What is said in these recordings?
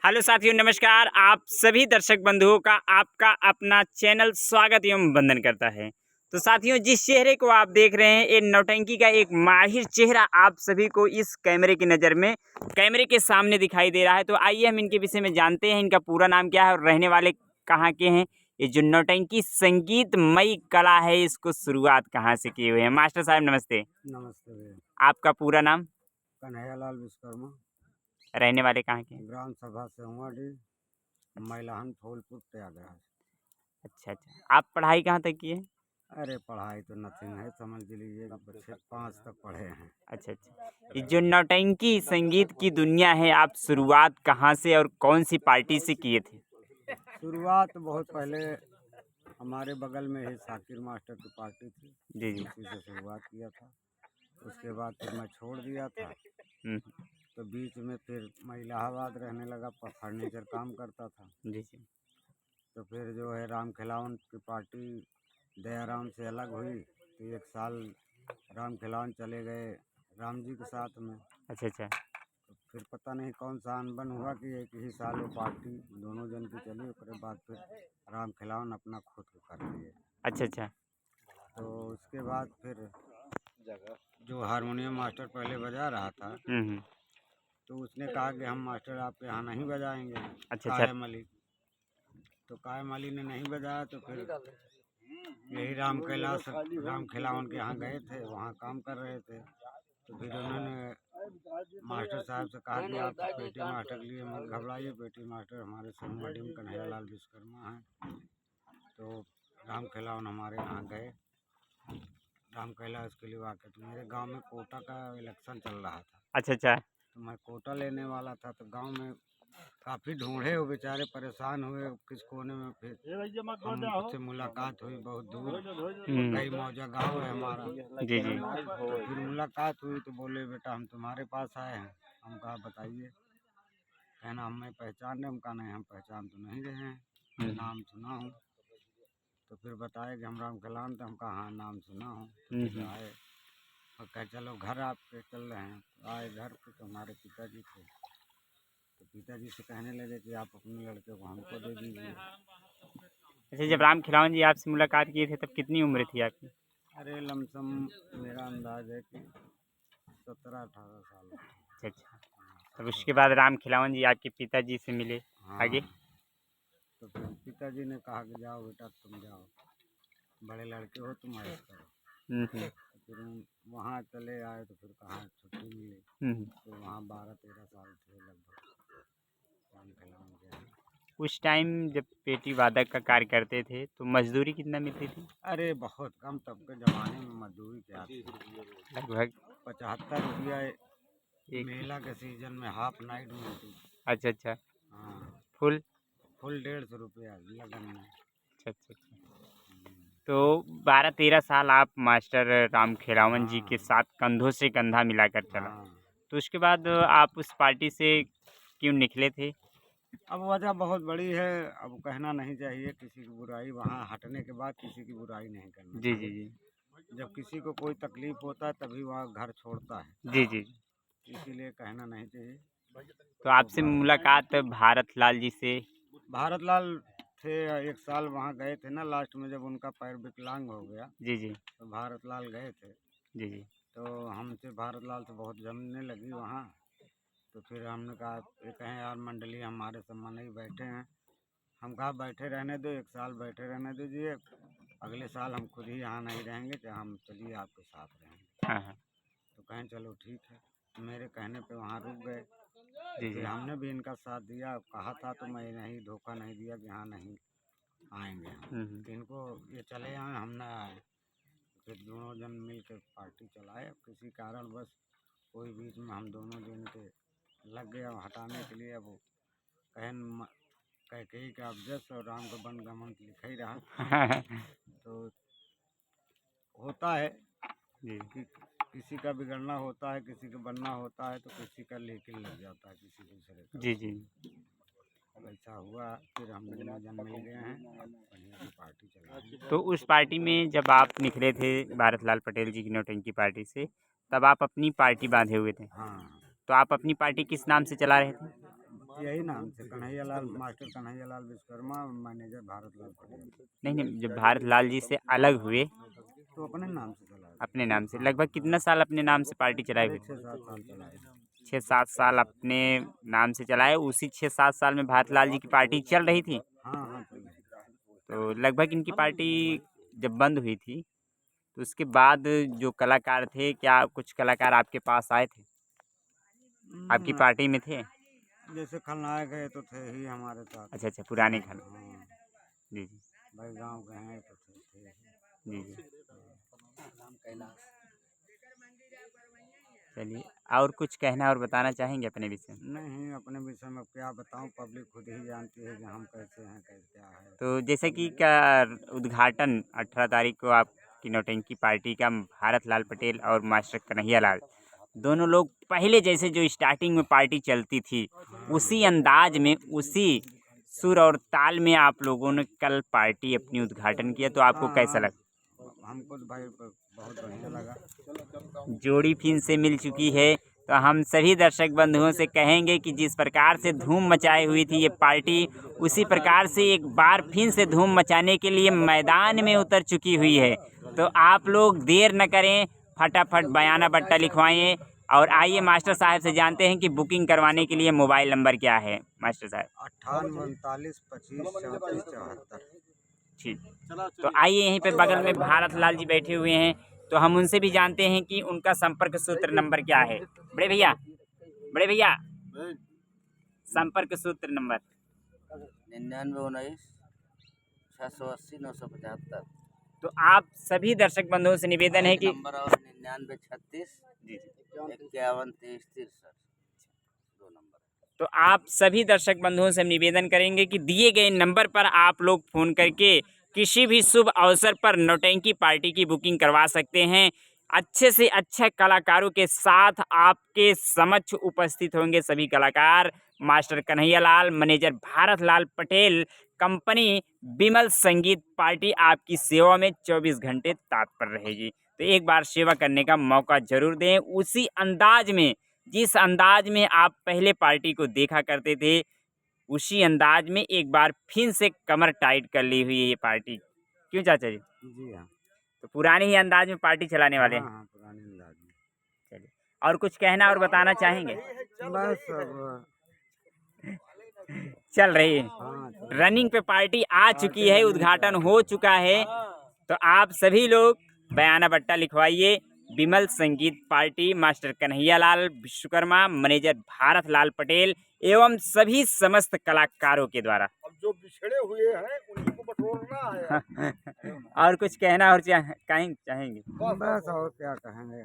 Hello साथियों, नमस्कार। आप सभी दर्शक बंधुओं का आपका अपना चैनल स्वागत एवं वंदन करता है। तो साथियों, जिस चेहरे को आप देख रहे हैं, ये नौटंकी का एक माहिर चेहरा आप सभी को इस कैमरे की नज़र में कैमरे के सामने दिखाई दे रहा है। तो आइए हम इनके विषय में जानते हैं, इनका पूरा नाम क्या है और रहने वाले कहाँ के हैं। ये जो नौटंकी संगीतमयी कला है, इसको शुरुआत कहाँ से किए हुए हैं। मास्टर साहब नमस्ते। नमस्ते भैया। आपका पूरा नाम? कन्हैयालाल विश्वकर्मा, रहने वाले कहाँ के हैं? ग्राम सभा सेहुआडी, मैलाहन, फूलपुर, प्रयागराज। अच्छा अच्छा, आप पढ़ाई कहाँ तक की है? अरे पढ़ाई तो नथिंग है, समझ लीजिए बच्चे 5 तक पढ़े हैं। अच्छा अच्छा, ये जो नौटंकी संगीत की दुनिया है, आप शुरुआत कहाँ से और कौन सी पार्टी से किए थे? शुरुआत बहुत पहले हमारे बगल में ही शाकिर मास्टर की पार्टी थी, जी जी। उसी से शुरुआत किया था। उसके बाद फिर मैं छोड़ दिया था, हम्म, तो बीच में फिर मैं इलाहाबाद रहने लगा, फर्नीचर काम करता था। जी जी। तो फिर जो है राम खिलावन की पार्टी दयाराम से अलग हुई, तो 1 साल राम खिलावन चले गए राम जी के साथ में। अच्छा अच्छा। तो फिर पता नहीं कौन सा अनबन हुआ कि एक ही साल वो पार्टी दोनों जन की चली, उसके बाद फिर राम खिलावन अपना खुद को कर लिए। अच्छा अच्छा। तो उसके बाद फिर जो हारमोनियम मास्टर पहले बजा रहा था, हम्म। तो उसने कहा कि हम मास्टर आपके यहाँ नहीं बजाएंगे, अच्छा अच्छा। कायम अली। तो कायम अली ने नहीं बजाया, तो फिर यही राम खिलावन के यहाँ गए थे, वहाँ काम कर रहे थे। तो फिर उन्होंने मास्टर साहब से कहा कि आप पेटी मास्टर के लिए मत घबराइए, पेटी मास्टर हमारे सेहुआडी में कन्हैयालाल विश्वकर्मा हैं। तो राम खिलावन हमारे यहाँ गए, राम कैलाश के लिए वाकई। तो मेरे गांव में कोटा का इलेक्शन चल रहा था, अच्छा अच्छा। तो मैं कोटा लेने वाला था। तो गांव में काफ़ी ढूंढे, वो बेचारे परेशान हुए किस कोने में। फिर हमसे मुलाकात हुई बहुत दूर, कई मौजा गाँव है हमारा। जी जी। तो फिर मुलाकात हुई, तो बोले बेटा हम तुम्हारे पास आए हैं। हम कहा बताइए। कहना हमें पहचान रहे? हम कहा नहीं, हम पहचान तो नहीं रहे हैं, नाम सुना हूँ। तो फिर बताया कि हम राम खिलावन थे। हम कहा हाँ, नाम सुना हूँ। तो फिर आए और कहे चलो घर आपके चल रहे हैं। तो आए घर पे, तो हमारे पिताजी थे। तो पिताजी से कहने लगे कि आप अपने लड़के को हमको दे दीजिए। अच्छा, जब राम खिलावन जी आपसे मुलाकात किए थे, तब कितनी उम्र थी आपकी? अरे लमसम मेरा अंदाज है कि 17-18 साल। अच्छा अच्छा। तब उसके बाद राम खिलावन जी आपके पिताजी से मिले, आगे? हाँ। तो फिर पिताजी ने कहा कि जाओ बेटा तुम जाओ, बड़े लड़के हो, तुम ऐश करो। तो फिर वहाँ चले आए, तो फिर कहाँ छुट्टी मिली। तो वहाँ 12-13 साल थे लगभग राम खिलावन के यहाँ। उस टाइम जब पेटी वादक का कार्य करते थे, तो मजदूरी कितना मिलती थी? अरे बहुत कम, तब के ज़माने में मजदूरी क्या थी। लगभग 75 रुपया एक। मेला के सीजन में हाफ नाइट मिलती। अच्छा अच्छा। हाँ, फुल? फुल 150 रुपया लगन में। अच्छा अच्छा अच्छा। तो 12-13 साल आप मास्टर राम खिलावन जी के हाँ साथ कंधों से कंधा मिलाकर चला। हाँ। तो उसके बाद आप उस पार्टी से क्यों निकले थे? अब वजह बहुत बड़ी है, अब कहना नहीं चाहिए किसी की बुराई। वहाँ हटने के बाद किसी की बुराई नहीं करनी जी जी चाहिए। जी। जब किसी को कोई तकलीफ होता है तभी वहाँ घर छोड़ता है, जी जी। इसीलिए कहना नहीं चाहिए। तो आपसे मुलाकात भारत लाल जी से? भारत लाल थे, 1 साल वहाँ गए थे ना, लास्ट में जब उनका पैर विकलांग हो गया, जी जी। तो भारत लाल गए थे। जी जी। तो हमसे भारत लाल से बहुत जमने लगी वहाँ। तो फिर हमने कहा, ये कहें यार मंडली हमारे सम्मान ही बैठे हैं। हम कहा बैठे रहने दो, 1 साल बैठे रहने दीजिए, अगले साल हम खुद ही यहाँ नहीं रहेंगे, चाहे हम चलिए आपके साथ रहेंगे। हाँ हाँ। तो कहें चलो ठीक है। मेरे कहने पे वहाँ रुक गए। जी फिर जी। हमने भी इनका साथ दिया, कहा था तो मैं नहीं, धोखा नहीं दिया कि हाँ नहीं आएंगे हम। तो इनको ये चले आए, हम ना आए। फिर दोनों जन मिल के पार्टी चलाए। अब किसी कारण बस कोई बीच में हम दोनों जन के लग गया हटाने के लिए। अब कहन कैकेयी का अवजस और राम का वन गमन लिखा ही रहा। तो होता है जी कि किसी का बिगड़ना होता है, किसी का बनना होता है, तो किसी का लेकिन लग जाता है किसी दूसरे का। जी जी। अब ऐसा हुआ, फिर हम दोनों जन मिल गए हैं, अब बढ़िया की पार्टी चला रहे हैं। तो उस पार्टी में जब आप निकले थे भारत लाल पटेल जी की नौटंकी पार्टी से, तब आप अपनी पार्टी बांधे हुए थे। हाँ, तो आप अपनी पार्टी किस नाम से चला रहे थे? यही नाम से कन्हैयालाल, मास्टर कन्हैयालाल विश्वकर्मा, मैनेजर भारत लाल पटेल। नहीं नहीं, जब भारत लाल जी से अलग हुए तो अपने नाम से चला है। अपने नाम से, लगभग कितना साल अपने नाम से पार्टी चलाए हुए? 6-7 साल चला है। 6-7 साल अपने नाम से चलाए। उसी 6-7 साल में भारत लाल जी की पार्टी चल रही थी। हाँ हाँ चल रही है। तो लगभग इनकी पार्टी जब बंद हुई थी तो उसके बाद जो कलाकार थे, क्या कुछ कलाकार आपके पास आए थे, आपकी पार्टी में थे? जैसे खलनायक गए तो थे ही हमारे साथ। अच्छा अच्छा, पुराने खान। हाँ, जी जी भाई गाँव के हैं तो थे। जी जी। राम कैलाश। चलिए, और कुछ कहना और बताना चाहेंगे अपने विषय में? नहीं, अपने विषय में क्या बताऊं, पब्लिक खुद ही जानती है कि हम कैसे हैं, कैसे क्या है। तो जैसे कि का उद्घाटन 18 तारीख को आपकी नौटंकी पार्टी का भारत लाल पटेल और मास्टर कन्हैया लाल दोनों लोग पहले जैसे जो स्टार्टिंग में पार्टी चलती थी उसी अंदाज में, उसी सुर और ताल में आप लोगों ने कल पार्टी अपनी उद्घाटन किया, तो आपको कैसा लगा? हमको तो भाई बहुत बढ़िया लगा। जोड़ी फिर से मिल चुकी है। तो हम सभी दर्शक बंधुओं से कहेंगे कि जिस प्रकार से धूम मचाई हुई थी ये पार्टी, उसी प्रकार से एक बार फिर से धूम मचाने के लिए मैदान में उतर चुकी हुई है। तो आप लोग देर न करें, फटाफट बयाना बट्टा लिखवाएं और आइए मास्टर साहब से जानते हैं कि बुकिंग करवाने के लिए मोबाइल नंबर क्या है मास्टर साहब? 58 39 25 34 74। ठीक, तो आइए यहीं पे बगल में भारत लाल जी बैठे हुए हैं, तो हम उनसे भी जानते हैं कि उनका संपर्क सूत्र नंबर क्या है। बड़े भैया, बड़े भैया, संपर्क सूत्र नंबर? 99 19 680 975। तो आप सभी दर्शक बंधुओं से निवेदन है कि नंबर और 99 36 जी 51 23 63 दो नंबर। तो आप सभी दर्शक बंधुओं से हम निवेदन करेंगे कि दिए गए नंबर पर आप लोग फ़ोन करके किसी भी शुभ अवसर पर नौटंकी पार्टी की बुकिंग करवा सकते हैं। अच्छे से अच्छे कलाकारों के साथ आपके समक्ष उपस्थित होंगे सभी कलाकार। मास्टर कन्हैया लाल, मैनेजर भारत लाल पटेल, कंपनी बिमल संगीत पार्टी आपकी सेवा में 24 घंटे तत्पर रहेगी। तो एक बार सेवा करने का मौका जरूर दें, उसी अंदाज में जिस अंदाज में आप पहले पार्टी को देखा करते थे, उसी अंदाज में एक बार फिर से कमर टाइट कर ली हुई है ये पार्टी। क्यों चाचा जी? जी हाँ। तो पुराने ही अंदाज में पार्टी चलाने वाले हैं। हाँ, पुराने अंदाज में। चलिए, और कुछ कहना और बताना चाहेंगे? बस अब चल रही है, हाँ रनिंग पे पार्टी आ चुकी है, उद्घाटन हो चुका है। तो आप सभी लोग बयाना बट्टा लिखवाइए। बिमल संगीत party, master Kanhaiya Lal Vishwakarma, manager Bharat लाल पटेल एवं सभी समस्त कलाकारों के द्वारा। अब जो बिछड़े हुए हैं उन्हीं को बटोरना है। और कुछ कहना और चाहेंगे? बस और क्या कहेंगे।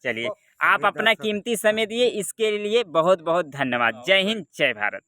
चलिए, आप अपना कीमती समय दिए, इसके लिए बहुत बहुत धन्यवाद। जय हिंद, जय भारत।